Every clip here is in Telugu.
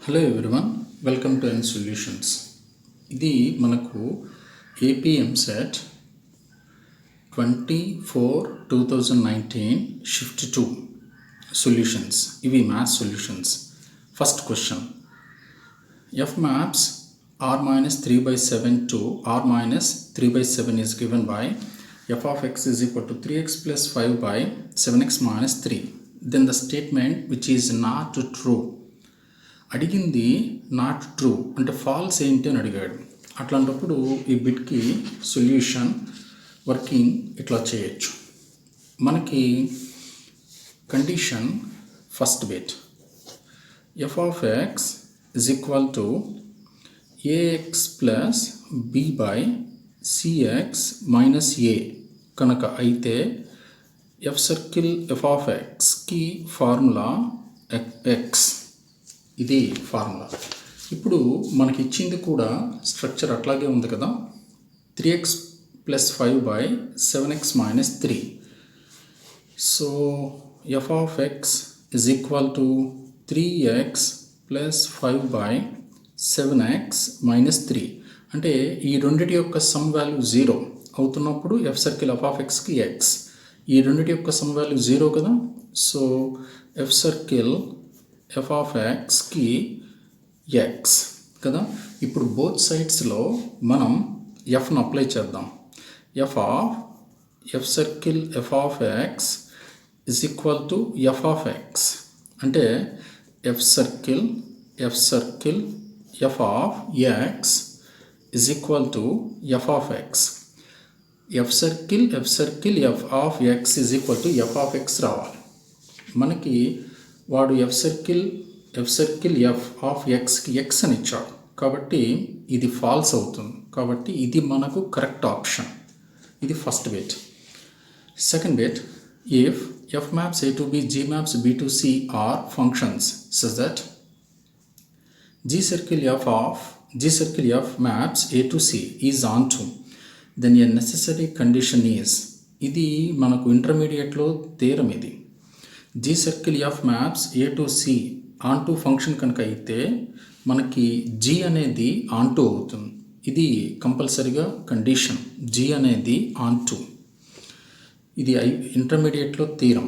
Hello everyone, welcome to N solutions. ఇది మనకు ఏపీ ఎంసెట్ 24/2019 షిఫ్ట్ 2 సొల్యూషన్స్. ఇవి maths solutions. First question, F maps r-3/7 to r-3/7 is given by f of x is equal to 3x plus 5 by 7x minus 3. Then the statement which is not true. అడిగింది నాట్ ట్రూ అంటే ఫాల్స్ ఏంటి అని అడిగాడు. అట్లాంటప్పుడు ఈ బిట్కి సొల్యూషన్ వర్కింగ్ ఇట్లా చేయొచ్చు. మనకి condition first bit, F of X is equal to A X plus B by C X minus A కనుక అయితే ఎఫ్ సర్కిల్ ఎఫ్ ఆఫ్ ఎక్స్కి ఫార్ములా ఎక్స్, ఇది ఫార్ములా. ఇప్పుడు మనకి ఇచ్చింది కూడా స్ట్రక్చర్ అట్లాగే ఉంది కదా, 3x plus 5 by 7x minus 3. So F of X is equal to 3x plus 5 by 7x minus 3. అంటే ఈ రెండిటి యొక్క సమ్ వాల్యూ 0 అవుతున్నప్పుడు ఎఫ్ సర్కిల్ ఎఫ్ ఆఫ్ ఎక్స్కి ఎక్స్, ఈ రెండిటి యొక్క సమ్ వాల్యూ 0 కదా. So F circle F of ఎక్స్కి ఎక్స్ కదా. ఇప్పుడు బోత్ సైడ్స్లో మనం ఎఫ్ను అప్లై చేద్దాం. F circle F of X is equal to F of X అంటే F circle F of X is equal to F of X. F circle F of X is equal to F of X రావాలి. మనకి వాడు ఎఫ్ సర్కిల్ ఎఫ్ ఆఫ్ ఎక్స్కి ఎక్స్ అని ఇచ్చాడు కాబట్టి ఇది ఫాల్స్ అవుతుంది. కాబట్టి ఇది మనకు కరెక్ట్ ఆప్షన్. ఇది first bit. Second bit, if F maps A to B, G maps B to C are functions such that G circle F maps A to C is onto, then a necessary condition is. ఇది మనకు ఇంటర్మీడియట్లో థియరం. ఇది G circle F maps A to C onto function కనుక అయితే మనకి జీ అనేది ఆన్ టు అవుతుంది. ఇది కంపల్సరీగా కండిషన్, జీ అనేది ఆన్ టు. ఇది ఇంటర్మీడియట్లో థియరం.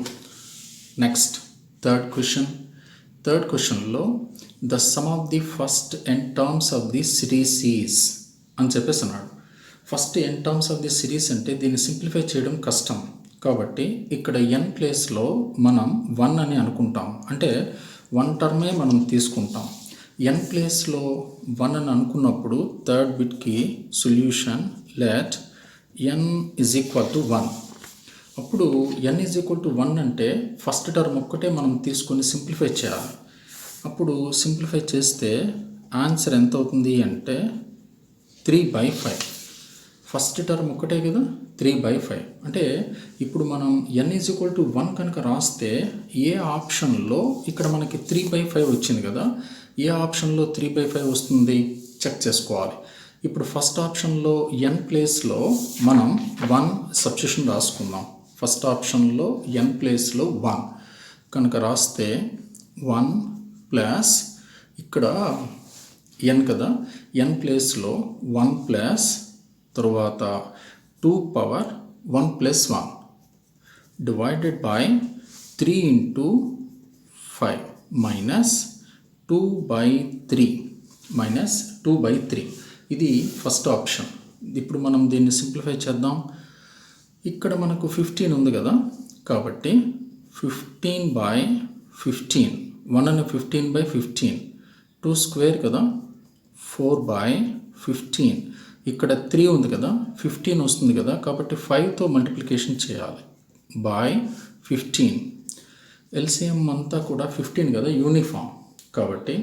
నెక్స్ట్ థర్డ్ క్వశ్చన్లో the sum of the first N terms of the series is అని చెప్పేసి అన్నాడు. First N terms of the series అంటే దీన్ని సింప్లిఫై చేయడం కష్టం కాబట్టి ఇక్కడ ఎన్ ప్లేస్లో మనం 1 అని అనుకుంటాం. అంటే 1 టర్మే మనం తీసుకుంటాం. ఎన్ ప్లేస్లో 1 అని అనుకున్నప్పుడు థర్డ్ బిట్కి solution let N is equal to 1. అప్పుడు ఎన్ ఈజ్ ఈక్వల్ టు 1 అంటే ఫస్ట్ టర్మ్ ఒక్కటే మనం తీసుకొని సింప్లిఫై చేయాలి. అప్పుడు సింప్లిఫై చేస్తే ఆన్సర్ ఎంత అవుతుంది అంటే 3/5. ఫస్ట్ టర్మ్ ఒక్కటే కదా, 3/5. అంటే ఇప్పుడు మనం ఎన్ ఈజ్ ఈక్వల్ టు 1 కనుక రాస్తే ఏ ఆప్షన్లో ఇక్కడ మనకి 3/5 వచ్చింది కదా, ఏ ఆప్షన్లో 3/5 వస్తుంది చెక్ చేసుకోవాలి. ఇప్పుడు ఫస్ట్ ఆప్షన్లో ఎన్ ప్లేస్లో మనం 1 సబ్స్టిట్యూషన్ రాసుకుందాం. ఫస్ట్ ఆప్షన్లో ఎన్ ప్లేస్లో 1 కనుక రాస్తే 1 ప్లస్ ఇక్కడ ఎన్ కదా, ఎన్ ప్లేస్లో 1 ప్లస్ తర్వాత 2 power 1 plus 1 divided by 3 into 5 minus 2/3 ఇది ఫస్ట్ ఆప్షన్. ఇప్పుడు మనం దీన్ని సింప్లిఫై చేద్దాం. ఇక్కడ మనకు 15 ఉంది కదా కాబట్టి 15/15, 1 అని 15/15, 2 స్క్వేర్ కదా 4/15. ఇక్కడ 3 ఉంది కదా, 15 వస్తుంది కదా కాబట్టి 5తో మల్టిప్లికేషన్ చేయాలి బై 15. ఎల్సిఎం అంతా కూడా 15 కదా, యూనిఫామ్. కాబట్టి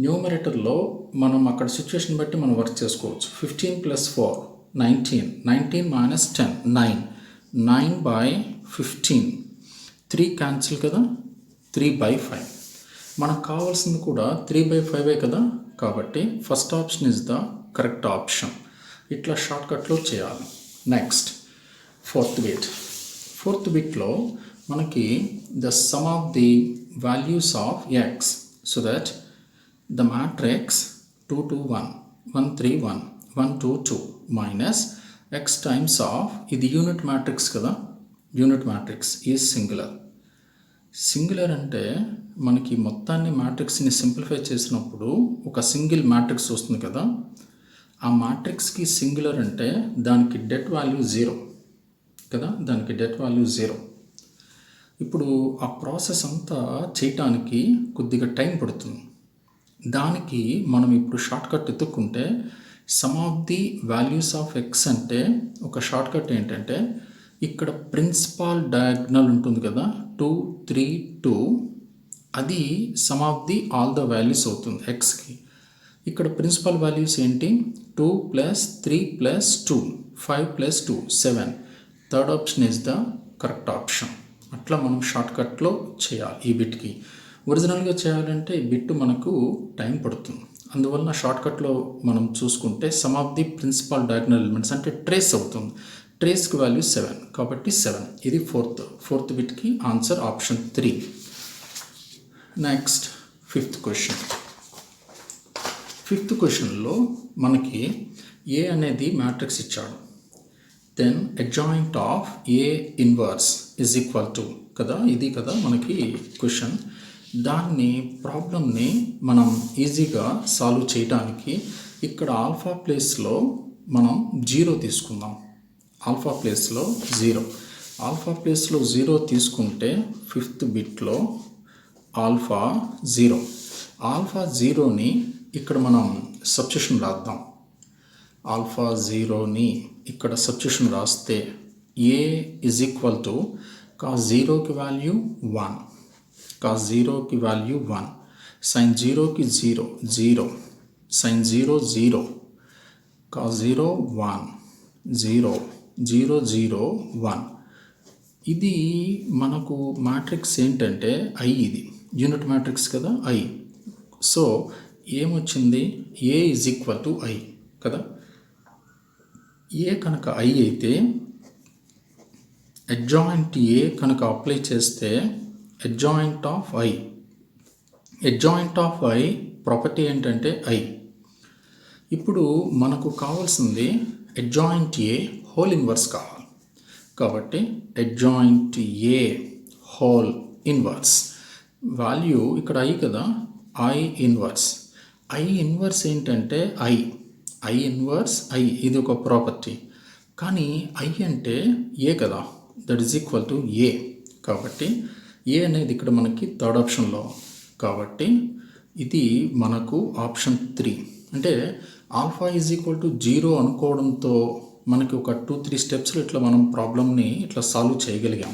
న్యూమరేటర్లో మనం అక్కడ సిచ్యువేషన్ బట్టి మనం వర్క్ చేసుకోవచ్చు. 15 ప్లస్ 4 19, 19 మైనస్ 10 9/15. 3 క్యాన్సిల్ కదా, 3/5. మనకు కావాల్సింది కూడా 3/5 కదా కాబట్టి first option is the correct option. ఇట్లా షార్ట్కట్లో చేయాలి. నెక్స్ట్ ఫోర్త్ బిట్లో మనకి the sum of the values of X so that the matrix 2 2 1 1 3 1 1 2 2 minus x times of ఇది యూనిట్ మ్యాట్రిక్స్ కదా, unit matrix is singular. Singular అంటే మనకి మొత్తాన్ని మ్యాట్రిక్స్ని సింప్లిఫై చేసినప్పుడు ఒక సింగిల్ మ్యాట్రిక్స్ వస్తుంది కదా, ఆ మ్యాట్రిక్స్కి సింగులర్ అంటే దానికి డెట్ వాల్యూ 0 కదా, దానికి డెట్ వాల్యూ 0. ఇప్పుడు ఆ ప్రాసెస్ అంతా చేయటానికి కొద్దిగా టైం పడుతుంది. దానికి మనం ఇప్పుడు షార్ట్కట్ ఎత్తుక్కుంటే sum of the values of X అంటే ఒక షార్ట్కట్ ఏంటంటే ఇక్కడ ప్రిన్సిపాల్ డయాగ్నల్ ఉంటుంది కదా 2 3 2, అది some of the all the values అవుతుంది ఎక్స్కి. ఇక్కడ ప్రిన్సిపల్ వాల్యూస్ ఏంటి 2 + 3 + 2 5 + 2 7. Third option is the correct option. అట్లా మనం షార్ట్కట్లో చేయాలి. ఈ బిట్కి ఒరిజినల్గా చేయాలంటే ఈ బిట్ మనకు టైం పడుతుంది. అందువలన షార్ట్కట్లో మనం చూసుకుంటే sum of the principal diagonal elements అంటే ట్రేస్ అవుతుంది. ట్రేస్కి వాల్యూ 7 కాబట్టి 7. ఇది ఫోర్త్ బిట్కి ఆన్సర్ ఆప్షన్ 3. నెక్స్ట్ ఫిఫ్త్ క్వశ్చన్లో మనకి ఏ అనేది మ్యాట్రిక్స్ ఇచ్చాడు. Then adjoint of A inverse is equal to కదా, ఇది కదా మనకి క్వశ్చన్. దాన్ని ప్రాబ్లమ్ని మనం ఈజీగా సాల్వ్ చేయడానికి ఇక్కడ ఆల్ఫా ప్లేస్లో మనం 0 తీసుకుందాం. ఆల్ఫా ప్లేస్లో 0 తీసుకుంటే ఫిఫ్త్ బిట్లో ఆల్ఫా 0. ఆల్ఫా 0ని ఇక్కడ మనం సబ్స్టిట్యూషన్ రాద్దాం. ఆల్ఫా 0ని ఇక్కడ సబ్స్టిట్యూషన్ రాస్తే ఏ ఈజ్ ఈక్వల్ టు కాస్ 0కి వాల్యూ 1, కాస్ 0కి వాల్యూ 1, సైన్ 0కి 0 0, సైన్ 0 0, కాస్ 0 1 0 0 0 1. ఇది మనకు మ్యాట్రిక్స్ ఏంటంటే ఐ, ఇది యూనిట్ మ్యాట్రిక్స్ కదా ఐ. సో ఏమొచ్చింది ఏ ఈజ్ ఈక్వల్ టు ఐ కదా. ఏ కనుక ఐ అయితే అడ్జాయింట్ ఏ కనుక అప్లై చేస్తే అడ్జాయింట్ ఆఫ్ ఐ ప్రాపర్టీ ఏంటంటే ఐ. ఇప్పుడు మనకు కావాల్సింది అడ్జాయింట్ ఏ హోల్ ఇన్వర్స్ కావాలి. కాబట్టి అడ్జాయింట్ ఏ హోల్ ఇన్వర్స్ వాల్యూ ఇక్కడ ఐ కదా, ఐ ఇన్వర్స్ ఏంటంటే ఐ ఇన్వర్స్ ఐ, ఇది ఒక ప్రాపర్టీ. కానీ ఐ అంటే ఏ కదా, దట్ ఈజ్ ఈక్వల్ టు ఏ. కాబట్టి ఏ అనేది ఇక్కడ మనకి థర్డ్ ఆప్షన్లో, కాబట్టి ఇది మనకు ఆప్షన్ 3. అంటే ఆల్ఫా ఈజ్ ఈక్వల్ టు 0 అనుకోవడంతో మనకి ఒక 2-3 స్టెప్స్లో ఇట్లా మనం ప్రాబ్లమ్ని ఇట్లా సాల్వ్ చేయగలిగాం.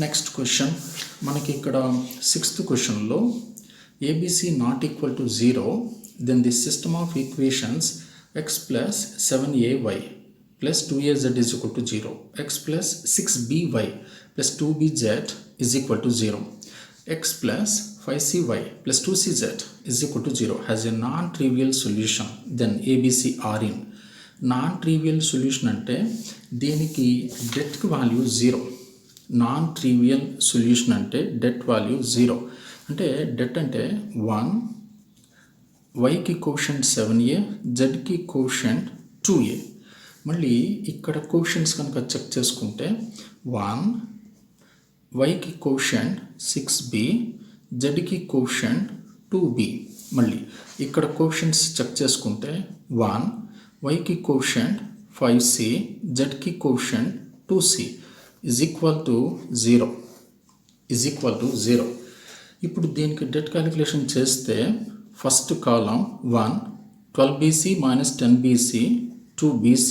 నెక్స్ట్ క్వశ్చన్ మనకి ఇక్కడ 6th క్వశ్చన్లో ABC not equal to 0, then the system of equations x plus 7ay plus 2az is equal to 0, x plus 6by plus 2bz is equal to 0, x plus 5cy plus 2cz is equal to 0 has a non-trivial solution, then ABC are in. Non-trivial solution అంటే దీనికి డెట్ వాల్యూ 0. Non-trivial solution అంటే డెట్ వాల్యూ 0. అంటే డెట్ అంటే 1, వైకి కోషంట్ 7a, జెడ్కి కోషంట్ 2a. మళ్ళీ ఇక్కడ కోషంట్స్ కనుక చెక్ చేసుకుంటే 1, వైకి కోషంట్ 6b, జెడ్కి కోషంట్ 2b. మళ్ళీ ఇక్కడ కోషంట్స్ చెక్ చేసుకుంటే 1, వైకి కోషంట్ 5c, జెడ్కి quotient 2c is equal to 0. ఇప్పుడు దీనికి డెట్ క్యాలిక్యులేషన్ చేస్తే first column 1, 12bc minus 10bc 2bc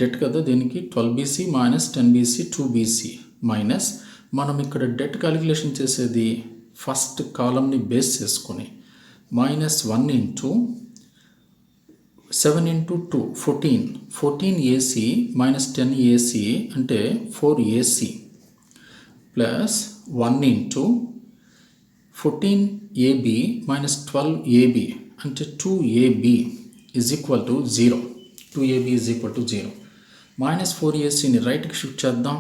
det కదా, దీనికి 12bc minus 10bc 2bc minus మనం ఇక్కడ డెట్ క్యాలిక్యులేషన్ చేసేది ఫస్ట్ కాలంని బేస్ చేసుకొని -1 into 7 into 2 14ac minus 10ac అంటే 4ac plus 1 into 14ab minus 12ab అంటే 2ab is equal to 0. 2ab is equal to 0. Minus 4acని రైట్కి షిఫ్ట్ చేద్దాం,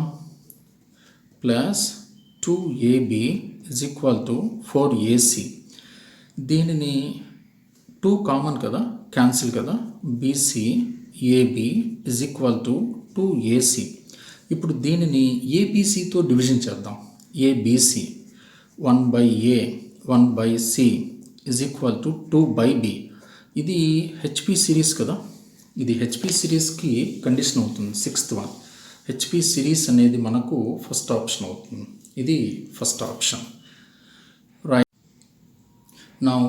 plus 2ab is equal to 4ac. దీనిని 2 కామన్ కదా, క్యాన్సిల్ కదా. BC AB is equal to 2AC. ఇప్పుడు దీనిని ఏబీసీతో డివిజన్ చేద్దాం. ABC 1/A 1/C is equal to 2/B. ఇది హెచ్పి సిరీస్ కదా, ఇది హెచ్పి సిరీస్కి కండిషన్ అవుతుంది. 6th వన్ హెచ్పి సిరీస్ అనేది మనకు ఫస్ట్ ఆప్షన్ అవుతుంది. ఇది first option. Right. Now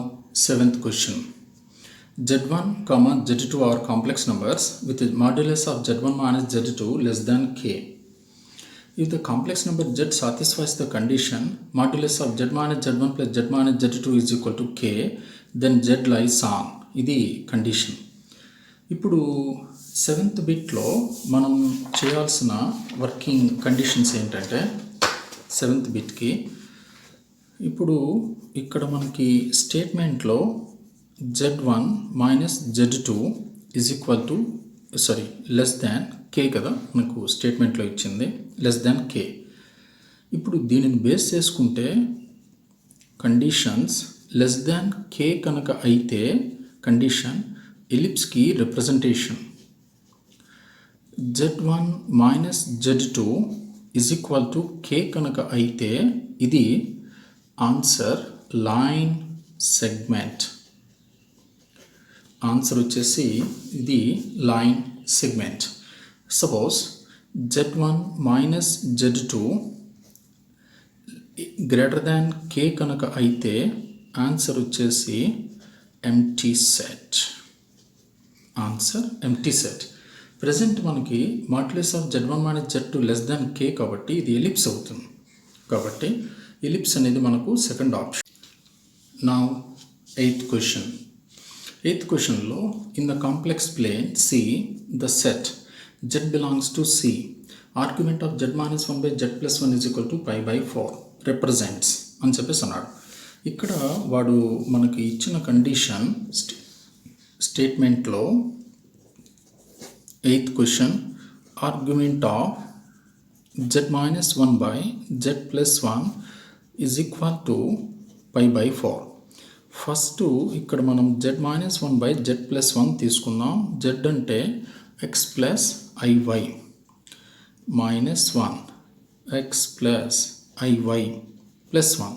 7th question. Z1, Z2 are complex numbers with the modulus of Z1 minus Z2 less than K. If the complex number Z satisfies the condition modulus of Z minus Z1 plus Z minus Z2 is equal to K, then Z lies on. ఇది కండిషన్. ఇప్పుడు 7th బిట్లో మనం చేయాల్సిన వర్కింగ్ కండిషన్స్ ఏంటంటే 7th బిట్కి ఇప్పుడు ఇక్కడ మనకి స్టేట్మెంట్లో Z1 minus Z2 is equal to less than K కదా, మనకు స్టేట్మెంట్లో ఇచ్చింది లెస్ దాన్ K. ఇప్పుడు దీనిని బేస్ చేసుకుంటే కండిషన్స్ లెస్ దాన్ K కనుక అయితే కండిషన్ ఎలిప్స్కి representation. Z1 minus Z2 is equal to K కనుక అయితే ఇది ఆన్సర్ లైన్ సెగ్మెంట్. ఆన్సర్ వచ్చేసి ఇది line segment. Suppose Z1 minus Z2 greater than K కనుక అయితే ఆన్సర్ వచ్చేసి empty set. Answer empty set. Present మనకి modulus of Z1 minus Z2 less than K కాబట్టి ఇది ఎలిప్స్ అవుతుంది. కాబట్టి ఎలిప్స్ అనేది మనకు second option. Now 8th question. 8th క్వశ్చన్లో in the complex plane C the set Z belongs to C. Argument of Z minus 1/Z plus 1 is equal to π/4 represents అని చెప్పేసి అన్నాడు. ఇక్కడ వాడు మనకి ఇచ్చిన కండిషన్ స్టేట్మెంట్లో 8th question argument of Z minus 1/Z plus 1 is equal to π/4. First ఇక్కడ మనం Z minus 1/Z plus 1 తీసుకుందాం. Z అంటే x plus IY minus 1 x plus IY plus 1.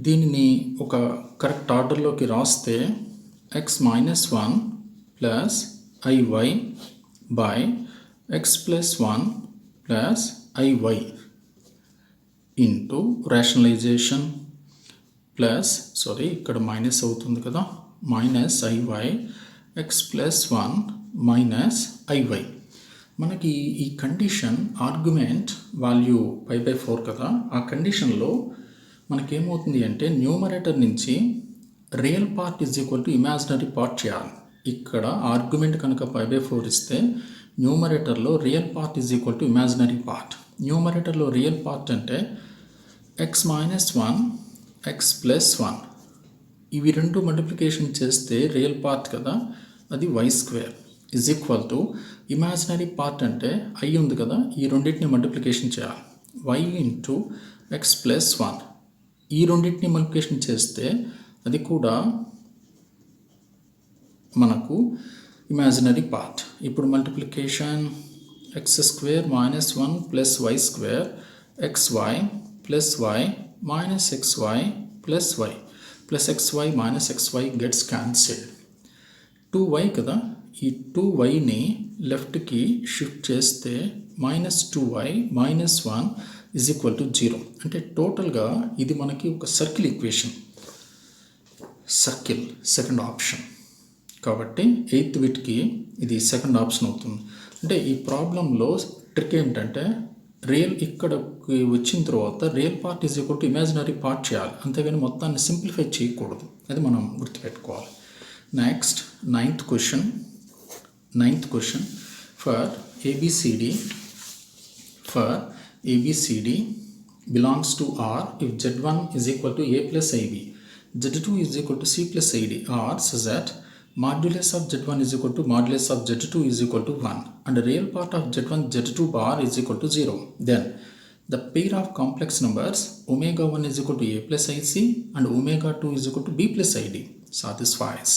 దీనిని ఒక కరెక్ట్ ఆర్డర్లోకి రాస్తే x minus 1 plus IY by x plus 1 plus IY into rationalisation plus ఇక్కడ మైనస్ అవుతుంది కదా, minus IY x plus 1 minus IY. మనకి ఈ కండిషన్ ఆర్గ్యుమెంట్ వాల్యూ π/4 కదా, ఆ కండిషన్లో మనకేమవుతుంది అంటే న్యూమరేటర్ నుంచి real part is equal to imaginary part చేయాలి. ఇక్కడ ఆర్గ్యుమెంట్ కనుక π/4 ఇస్తే న్యూమరేటర్లో real part is equal to imaginary part. న్యూమరేటర్లో రియల్ పార్ట్ అంటే x మైనస్ 1 x ప్లస్ 1. ఇవి రెండు మల్టిప్లికేషన్ చేస్తే రియల్ పార్ట్ కదా, అది y² is equal to imaginary part అంటే I ఉంది కదా, ఈ రెండింటిని మల్టిప్లికేషన్ చేయాలి y ఇంటూ x ప్లస్ 1. ఈ రెండింటిని మల్టిప్లికేషన్ చేస్తే అది కూడా మనకు ఇమాజినరీ పార్ట్. ఇప్పుడు multiplication x² minus 1 plus y² xy plus y minus xy plus y plus xy minus xy gets cancelled. 2y కదా, ఈ 2yని లెఫ్ట్కి షిఫ్ట్ చేస్తే minus 2y minus 1 is equal to 0. అంటే టోటల్గా ఇది మనకి ఒక circle equation. Circle second option కాబట్టి 8th బిట్కి ఇది సెకండ్ ఆప్షన్ అవుతుంది. అంటే ఈ ప్రాబ్లంలో ట్రిక్ ఏంటంటే రియల్ ఇక్కడికి వచ్చిన తర్వాత real part is equal to imaginary part చేయాలి, అంతేగాని మొత్తాన్ని సింప్లిఫై చేయకూడదు. అది మనం గుర్తుపెట్టుకోవాలి. Next 9th question for ABCD belongs to R if Z1 is equal to A plus IB, Z2 is equal to C plus ID, or such that modulus of Z1 is equal to modulus of Z2 is equal to 1 and the real part of Z1 Z2 bar is equal to 0, then the pair of complex numbers omega 1 is equal to a plus ic and omega 2 is equal to b plus id satisfies.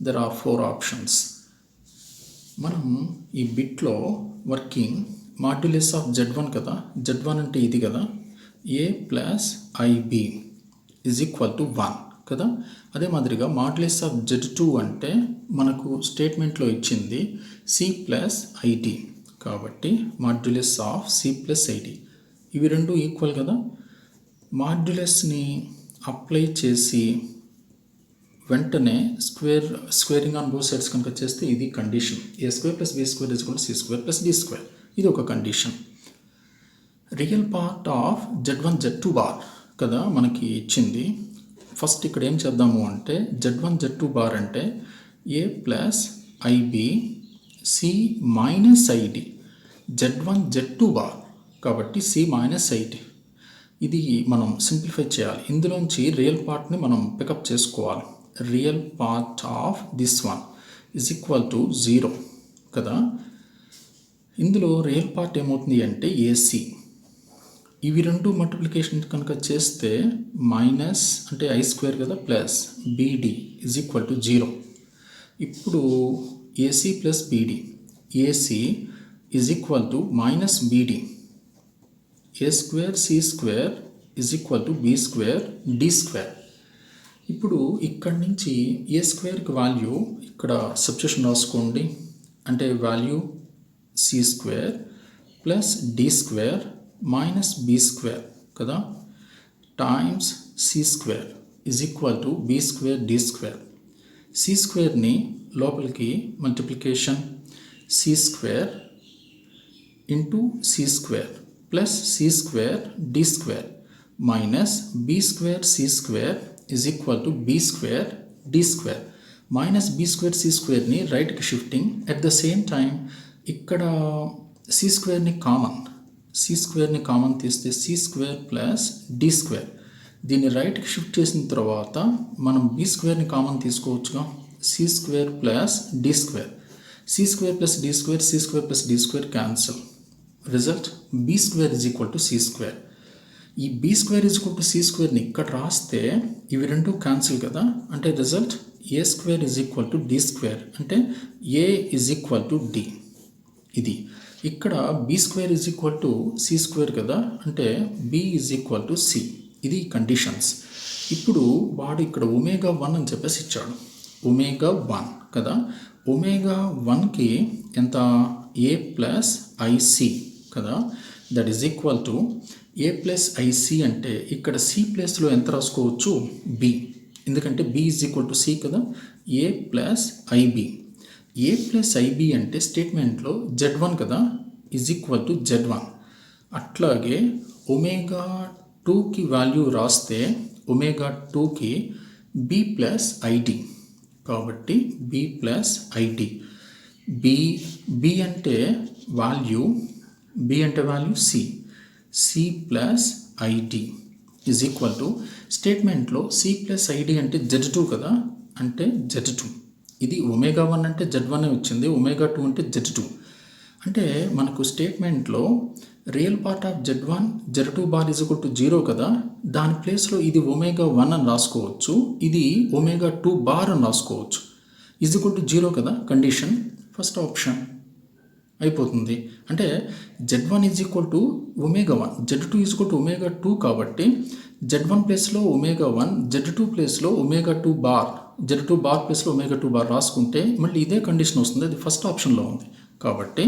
There are 4 options. మనం ఈ బిట్లో వర్కింగ్ మాడ్యులస్ ఆఫ్ z1 కదా, z1 అంటే ఇది కదా, a plus ib is equal to 1 కదా. అదే మాదిరిగా మాడ్యులస్ ఆఫ్ z2 అంటే మనకు స్టేట్మెంట్లో ఇచ్చింది c ప్లస్ ఐడి, కాబట్టి modulus of c plus ID ఇవి రెండు ఈక్వల్ కదా. మాడ్యులస్ని అప్లై చేసి వెంటనే స్క్వేరింగ్ ఆన్ బోత్ సైడ్స్ కనుక చేస్తే ఇది condition. A square plus B square is equal to C square plus D square, ఇది ఒక condition. Real part of z1 z2 bar కదా మనకి ఇచ్చింది. ఫస్ట్ ఇక్కడ ఏం చేద్దాము అంటే z1 z2 బార్ అంటే a plus i b c minus i d, z1 z2 bar కాబట్టి సి మైనస్ ఐడి. ఇది మనం సింప్లిఫై చేయాలి. ఇందులోంచి రియల్ పార్ట్ని మనం పికప్ చేసుకోవాలి. Real part of this one is equal to 0 కదా. ఇందులో రియల్ పార్ట్ ఏమవుతుంది అంటే ఏసీ. ఇవి రెండు మల్టిప్లికేషన్ కనుక చేస్తే మైనస్ అంటే ఐ స్క్వేర్ కదా plus BD is equal to 0. ఇప్పుడు AC plus BD, AC is equal to minus BD, A square C square is equal to B square D square. ఇప్పుడు ఇక్కడి నుంచి ఏ స్క్వేర్కి వాల్యూ ఇక్కడ సబ్స్టిట్యూషన్ రాసుకోండి. అంటే value c square plus D square minus b square కదా times c square is equal to B square D square. C స్క్వేర్ని లోపలికి multiplication c square into c square plus c square D square minus b square C square is equal to B square D square. Minus b square c స్క్వేర్ని రైట్కి shifting. At the same time ఇక్కడ సి స్క్వేర్ని కామన్ తీస్తే c square plus D square. దీన్ని రైట్కి షిఫ్ట్ చేసిన తర్వాత మనం బి స్క్వేర్ని కామన్ తీసుకోవచ్చుగా, c square plus D square. C square plus D square, C square plus D square cancel. Result b square is equal to C square. ఈ b square is equal to c స్క్వేర్ని ఇక్కడ రాస్తే ఇవి రెండు క్యాన్సిల్ కదా. అంటే result a square is equal to d square, అంటే a is equal to d. ఇది ఇక్కడ b square is equal to C square కదా, అంటే B is equal to C. ఇది కండిషన్స్. ఇప్పుడు వాడు ఇక్కడ ఒమేగా 1 అని చెప్పేసి ఇచ్చాడు. ఒమేగా 1 కదా, ఒమేగా 1కి ఎంత ఏ ప్లస్ ఐసి కదా, that is equal to A plus IC అంటే ఇక్కడ సి ప్లేస్లో ఎంత రాసుకోవచ్చు బి, ఎందుకంటే B is equal to C కదా. A plus IB, A plus IB అంటే స్టేట్మెంట్లో z1 కదా ఈజ్ ఈక్వల్ టు z1. అట్లాగే ఒమేగా 2కి వాల్యూ రాస్తే ఒమేగా 2కి బి ప్లస్ ఐడి, కాబట్టి బి ప్లస్ ఐడి. బి అంటే value c, c plus i d is equal to స్టేట్మెంట్లో సి ప్లస్ ఐడి అంటే z2 కదా, అంటే z2. ఇది ఒమేగా 1 అంటే z1 వచ్చింది, ఒమేగా 2 అంటే z2. అంటే మనకు స్టేట్మెంట్లో real part of z1 z2 bar is equal to 0 కదా, దాని ప్లేస్లో ఇది ఒమేగా 1 అని రాసుకోవచ్చు, ఇది ఒమేగా 2 బార్ అని రాసుకోవచ్చు. ఈజ్ ఈక్వల్ టు 0 కదా కండిషన్, ఫస్ట్ ఆప్షన్ అయిపోతుంది. అంటే z1 is equal to omega 1, z2 is equal to omega 2 కాబట్టి z1 ప్లేస్లో ఒమేగా 1, z2 ప్లేస్లో ఒమేగా 2 బార్, z2 బార్ ప్లేస్లో ఒమేగా 2 బార్ రాసుకుంటే మళ్ళీ ఇదే కండిషన్ వస్తుంది. అది ఫస్ట్ ఆప్షన్లో ఉంది కాబట్టి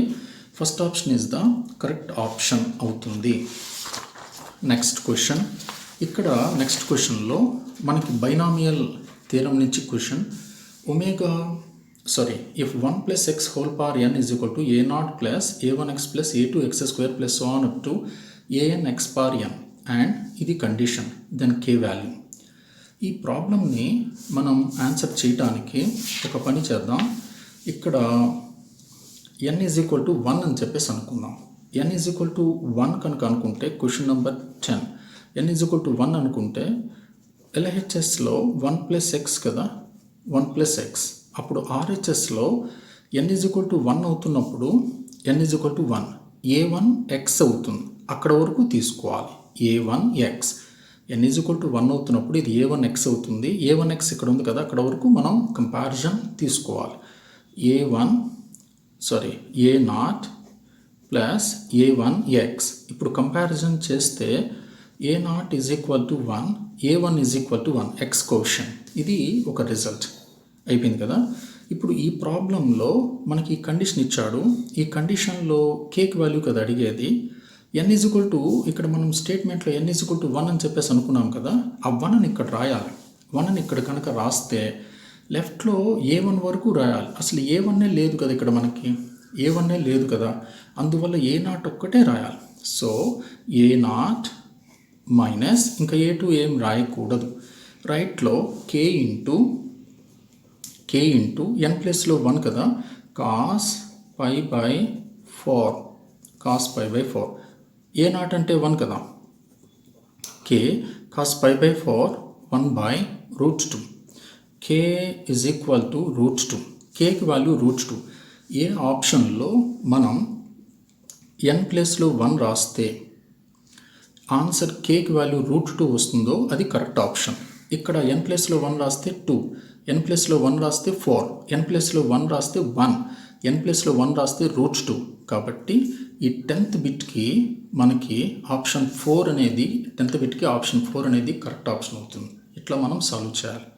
first option is the correct option అవుతుంది. Next question. ఇక్కడ నెక్స్ట్ క్వశ్చన్లో మనకి బైనామియల్ థియరం నుంచి question. if 1 plus x whole power n is equal to a0 plus a1x plus a2x square plus so on up to an x power n and ఇది కండిషన్, దెన్ k వాల్యూ. ఈ ప్రాబ్లమ్ని మనం ఆన్సర్ చేయడానికి ఒక పని చేద్దాం. ఇక్కడ n ఈజ్ ఈక్వల్ టు 1 అని చెప్పేసి అనుకుందాం. n ఈజ్ ఈక్వల్ టు 1 కనుక అనుకుంటే question number 10 n is equal to 1 అనుకుంటే LHSలో 1 ప్లస్ ఎక్స్ కదా, 1 ప్లస్ ఎక్స్. అప్పుడు RHSలో n ఈజ్ ఈక్వల్ టు 1 అవుతున్నప్పుడు n is equal to 1, a1 x అవుతుంది. అక్కడ వరకు తీసుకోవాలి. a1x n is equal to 1 అవుతున్నప్పుడు ఇది a1x అవుతుంది. a1x ఇక్కడ ఉంది కదా, అక్కడ వరకు మనం కంపారిజన్ తీసుకోవాలి. a0 plus a1x. ఇప్పుడు కంపారిజన్ చేస్తే a0 is equal to 1, a1 is equal to 1, x కోషన్. ఇది ఒక రిజల్ట్ అయిపోయింది కదా. ఇప్పుడు ఈ ప్రాబ్లంలో మనకి ఈ కండిషన్ ఇచ్చాడు. ఈ కండిషన్లో కేక్ వాల్యూ కదా అడిగేది. n ఈజ్ ఈక్వల్ టు, ఇక్కడ మనం స్టేట్మెంట్లో n ఈజ్ ఈక్వల్ టు 1 అని చెప్పేసి అనుకున్నాం కదా, ఆ 1 అని ఇక్కడ రాయాలి. 1 అని ఇక్కడ కనుక రాస్తే లెఫ్ట్లో a1 వరకు రాయాలి. అసలు a1 లేదు కదా, ఇక్కడ మనకి a1 లేదు కదా, అందువల్ల a0 ఒక్కటే రాయాలి. సో a0 మైనస్ ఇంకా a2 ఏం రాయకూడదు. రైట్లో k ఇంటూ n ప్లేస్లో 1 కదా, cos pi by 4, cos pi by 4. a0 అంటే 1 కదా, k cos pi by 4 1 by root 2. k is equal to root 2. kకి వాల్యూ root 2. ఏ ఆప్షన్లో మనం n ప్లేస్లో 1 రాస్తే ఆన్సర్ కేకి వాల్యూ √2 వస్తుందో అది కరెక్ట్ ఆప్షన్. ఇక్కడ n ప్లేస్లో 1 రాస్తే 2, n ప్లేస్లో 1 రాస్తే 4, n ప్లేస్లో 1 రాస్తే 1, n ప్లేస్లో 1 రాస్తే √2. కాబట్టి ఈ 10th బిట్కి మనకి ఆప్షన్ 4 అనేది 10th బిట్కి ఆప్షన్ 4 అనేది కరెక్ట్ ఆప్షన్ అవుతుంది. ఇట్లా మనం సాల్వ్ చేయాలి.